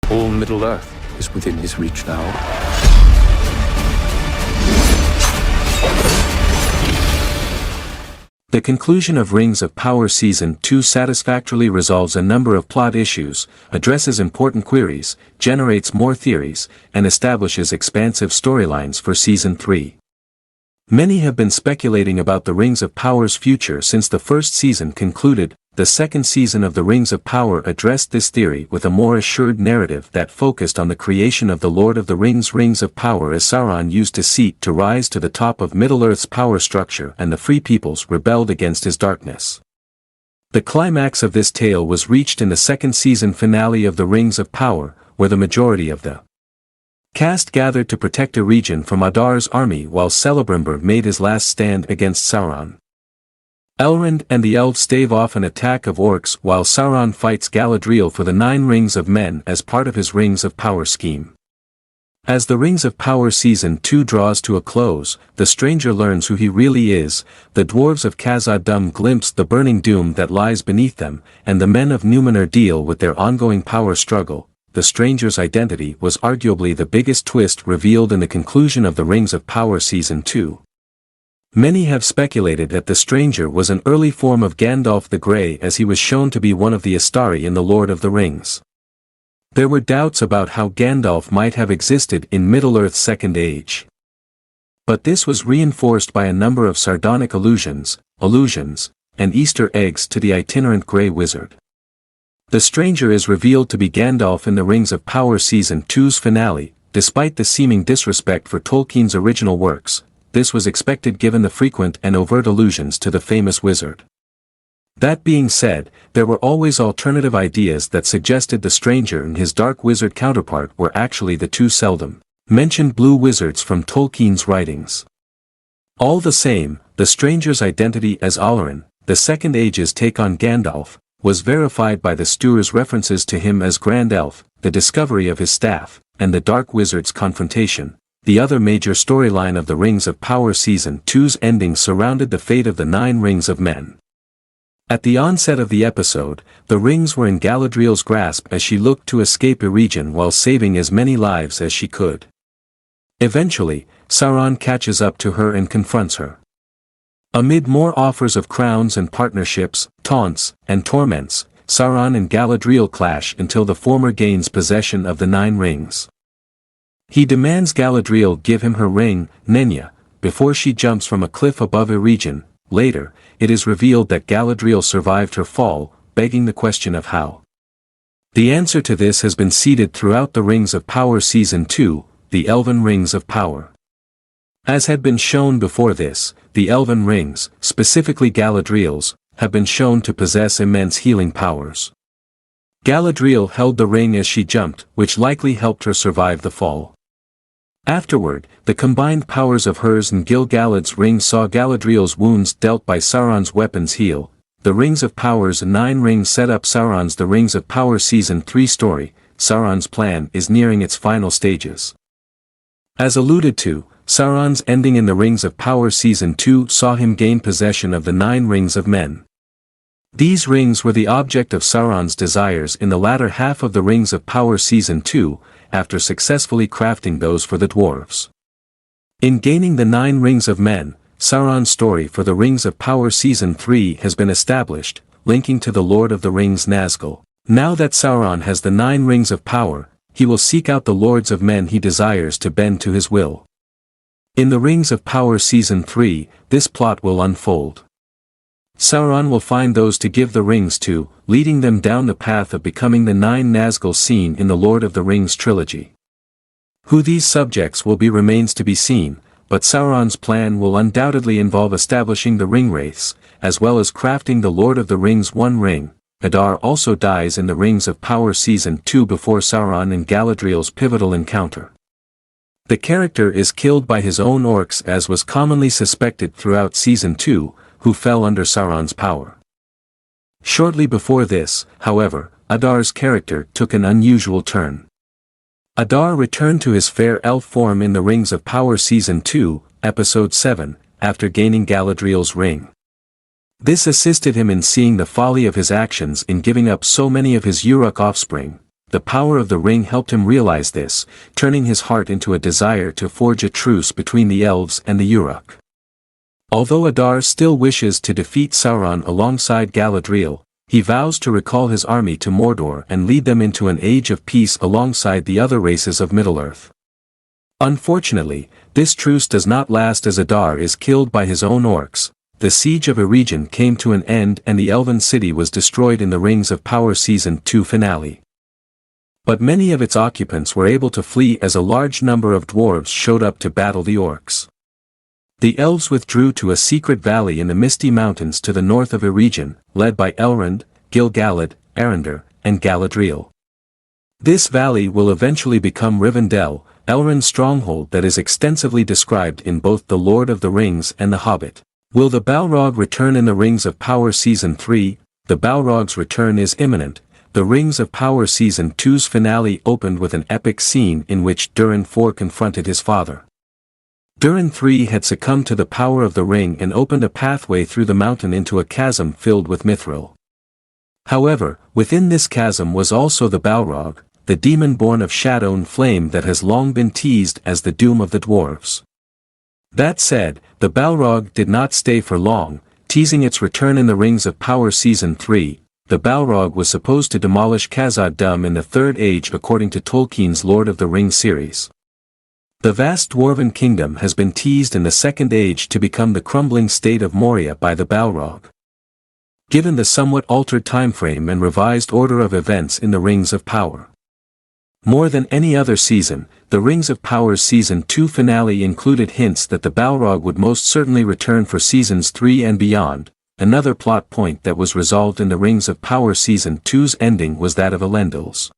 All Middle-earth is within his reach now. The conclusion of Rings of Power Season 2 satisfactorily resolves a number of plot issues, addresses important queries, generates more theories, and establishes expansive storylines for Season 3. Many have been speculating about the Rings of Power's future since the first season concluded. The second season of the Rings of Power addressed this theory with a more assured narrative that focused on the creation of the Lord of the Rings. Rings of Power as Sauron used deceit to rise to the top of Middle-earth's power structure and the Free Peoples rebelled against his darkness. The climax of this tale was reached in the second season finale of the Rings of Power, where the majority of the cast gathered to protect a region from Adar's army while Celebrimbor made his last stand against Sauron. Elrond and the elves stave off an attack of orcs while Sauron fights Galadriel for the 9 Rings of Men as part of his Rings of Power scheme. As the Rings of Power Season 2 draws to a close, the stranger learns who he really is. The dwarves of Khazad-dûm glimpse the burning doom that lies beneath them, and the men of Numenor deal with their ongoing power struggle. The stranger's identity was arguably the biggest twist revealed in the conclusion of the Rings of Power Season 2. Many have speculated that the stranger was an early form of Gandalf the Grey as he was shown to be one of the Astari in The Lord of the Rings. There were doubts about how Gandalf might have existed in Middle-earth's Second Age. But this was reinforced by a number of sardonic allusions, and Easter eggs to the itinerant Grey Wizard. The stranger is revealed to be Gandalf in the Rings of Power Season 2's finale. Despite the seeming disrespect for Tolkien's original works, this was expected given the frequent and overt allusions to the famous wizard. That being said, there were always alternative ideas that suggested the stranger and his dark wizard counterpart were actually the two seldom mentioned blue wizards from Tolkien's writings. All the same, the stranger's identity as Olorin, the Second Age's take on Gandalf, was verified by the Stewar's references to him as Grand Elf, the discovery of his staff, and the dark wizard's confrontation. The other major storyline of the Rings of Power Season 2's ending surrounded the fate of the 9 Rings of Men. At the onset of the episode, the rings were in Galadriel's grasp as she looked to escape Eregion while saving as many lives as she could. Eventually, Sauron catches up to her and confronts her. Amid more offers of crowns and partnerships, taunts, and torments, Sauron and Galadriel clash until the former gains possession of the 9 rings. He demands Galadriel give him her ring, Nenya, before she jumps from a cliff above Eregion. Later, it is revealed that Galadriel survived her fall, begging the question of how. The answer to this has been seeded throughout the Rings of Power Season 2, the Elven Rings of Power. As had been shown before this, the Elven Rings, specifically Galadriel's, have been shown to possess immense healing powers. Galadriel held the ring as she jumped, which likely helped her survive the fall. Afterward, the combined powers of hers and Gil-galad's ring saw Galadriel's wounds dealt by Sauron's weapons heal. The Rings of Power's 9 rings set up Sauron's The Rings of Power Season 3 story. Sauron's plan is nearing its final stages. As alluded to, Sauron's ending in the Rings of Power Season 2 saw him gain possession of the 9 Rings of Men. These rings were the object of Sauron's desires in the latter half of the Rings of Power Season 2, after successfully crafting those for the dwarves. In gaining the 9 Rings of Men, Sauron's story for the Rings of Power Season 3 has been established, linking to the Lord of the Rings Nazgul. Now that Sauron has the 9 Rings of Power, he will seek out the Lords of Men he desires to bend to his will. In the Rings of Power Season 3, this plot will unfold. Sauron will find those to give the rings to, leading them down the path of becoming the 9 Nazgul seen in the Lord of the Rings trilogy. Who these subjects will be remains to be seen, but Sauron's plan will undoubtedly involve establishing the ring wraiths, as well as crafting the Lord of the Rings One Ring. Adar also dies in the Rings of Power Season 2 before Sauron and Galadriel's pivotal encounter. The character is killed by his own orcs as was commonly suspected throughout Season 2, who fell under Sauron's power. Shortly before this, however, Adar's character took an unusual turn. Adar returned to his fair elf form in the Rings of Power Season 2, Episode 7, after gaining Galadriel's ring. This assisted him in seeing the folly of his actions in giving up so many of his Uruk offspring. The power of the ring helped him realize this, turning his heart into a desire to forge a truce between the elves and the Uruk. Although Adar still wishes to defeat Sauron alongside Galadriel, he vows to recall his army to Mordor and lead them into an age of peace alongside the other races of Middle-earth. Unfortunately, this truce does not last as Adar is killed by his own orcs. The siege of Eregion came to an end and the elven city was destroyed in the Rings of Power Season 2 finale. But many of its occupants were able to flee as a large number of dwarves showed up to battle the orcs. The elves withdrew to a secret valley in the Misty Mountains to the north of Eregion, led by Elrond, Gil-galad, Arendar, and Galadriel. This valley will eventually become Rivendell, Elrond's stronghold that is extensively described in both The Lord of the Rings and The Hobbit. Will the Balrog return in the Rings of Power Season 3? The Balrog's return is imminent. The Rings of Power Season 2's finale opened with an epic scene in which Durin IV confronted his father. Durin III had succumbed to the power of the ring and opened a pathway through the mountain into a chasm filled with mithril. However, within this chasm was also the Balrog, the demon born of shadow and flame that has long been teased as the doom of the dwarves. That said, the Balrog did not stay for long, teasing its return in the Rings of Power Season 3. The Balrog was supposed to demolish Khazad-dûm in the Third Age according to Tolkien's Lord of the Rings series. The vast dwarven kingdom has been teased in the Second Age to become the crumbling state of Moria by the Balrog. Given the somewhat altered timeframe and revised order of events in the Rings of Power. More than any other season, the Rings of Power's Season 2 finale included hints that the Balrog would most certainly return for Seasons 3 and beyond. Another plot point that was resolved in the Rings of Power Season 2's ending was that of Elendil's.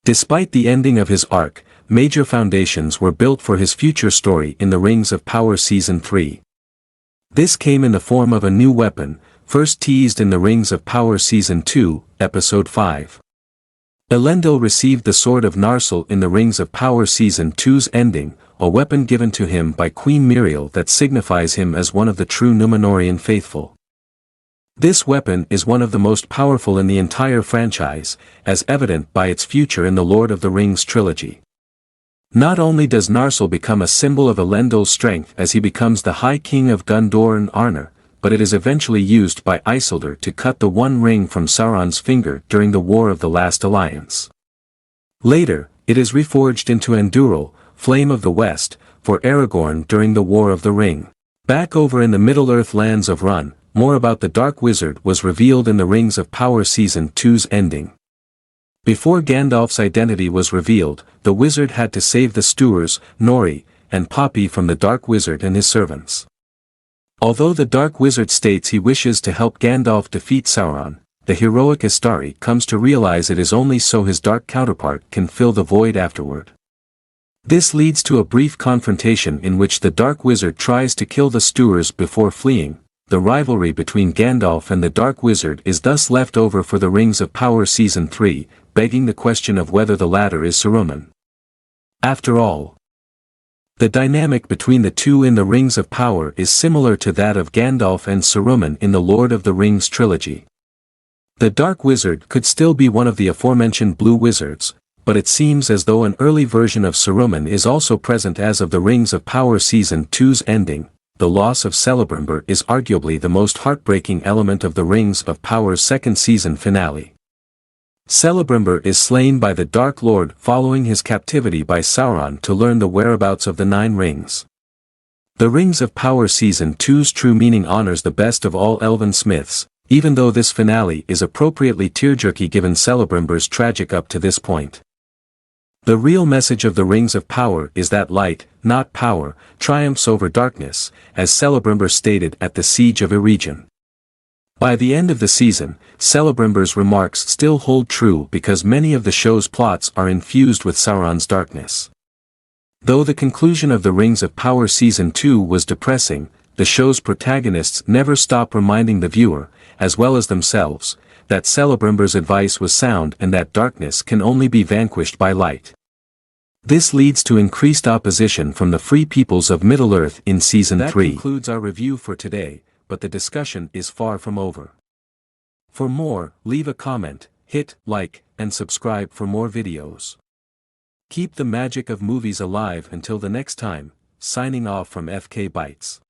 Despite the ending of his arc, major foundations were built for his future story in the Rings of Power Season 3. This came in the form of a new weapon, first teased in the Rings of Power Season 2, Episode 5. Elendil received the Sword of Narsil in the Rings of Power Season 2's ending, a weapon given to him by Queen Miriel that signifies him as one of the true Númenórean faithful. This weapon is one of the most powerful in the entire franchise, as evident by its future in the Lord of the Rings trilogy. Not only does Narsil become a symbol of Elendil's strength as he becomes the High King of Gondor and Arnor, but it is eventually used by Isildur to cut the One Ring from Sauron's finger during the War of the Last Alliance. Later, it is reforged into Andúril, Flame of the West, for Aragorn during the War of the Ring. Back over in the Middle-earth lands of Run, more about the Dark Wizard was revealed in the Rings of Power Season 2's ending. Before Gandalf's identity was revealed, the wizard had to save the Stewars, Nori, and Poppy from the Dark Wizard and his servants. Although the Dark Wizard states he wishes to help Gandalf defeat Sauron, the heroic Istari comes to realize it is only so his dark counterpart can fill the void afterward. This leads to a brief confrontation in which the Dark Wizard tries to kill the Stewars before fleeing. The rivalry between Gandalf and the Dark Wizard is thus left over for the Rings of Power Season 3, begging the question of whether the latter is Saruman. After all, the dynamic between the two in the Rings of Power is similar to that of Gandalf and Saruman in the Lord of the Rings trilogy. The Dark Wizard could still be one of the aforementioned Blue Wizards, but it seems as though an early version of Saruman is also present as of the Rings of Power Season 2's ending. The loss of Celebrimbor is arguably the most heartbreaking element of the Rings of Power's second season finale. Celebrimbor is slain by the Dark Lord following his captivity by Sauron to learn the whereabouts of the Nine Rings. The Rings of Power Season 2's true meaning honors the best of all elven smiths, even though this finale is appropriately tearjerky given Celebrimbor's tragic up to this point. The real message of the Rings of Power is that light, not power, triumphs over darkness, as Celebrimbor stated at the Siege of Eregion. By the end of the season, Celebrimbor's remarks still hold true because many of the show's plots are infused with Sauron's darkness. Though the conclusion of the Rings of Power Season 2 was depressing, the show's protagonists never stop reminding the viewer, as well as themselves, that Celebrimbor's advice was sound and that darkness can only be vanquished by light. This leads to increased opposition from the free peoples of Middle-earth in Season 3. That concludes our review for today, but the discussion is far from over. For more, leave a comment, Hit like and subscribe for more videos. Keep the magic of movies alive until the next time, signing off from FK Bytes.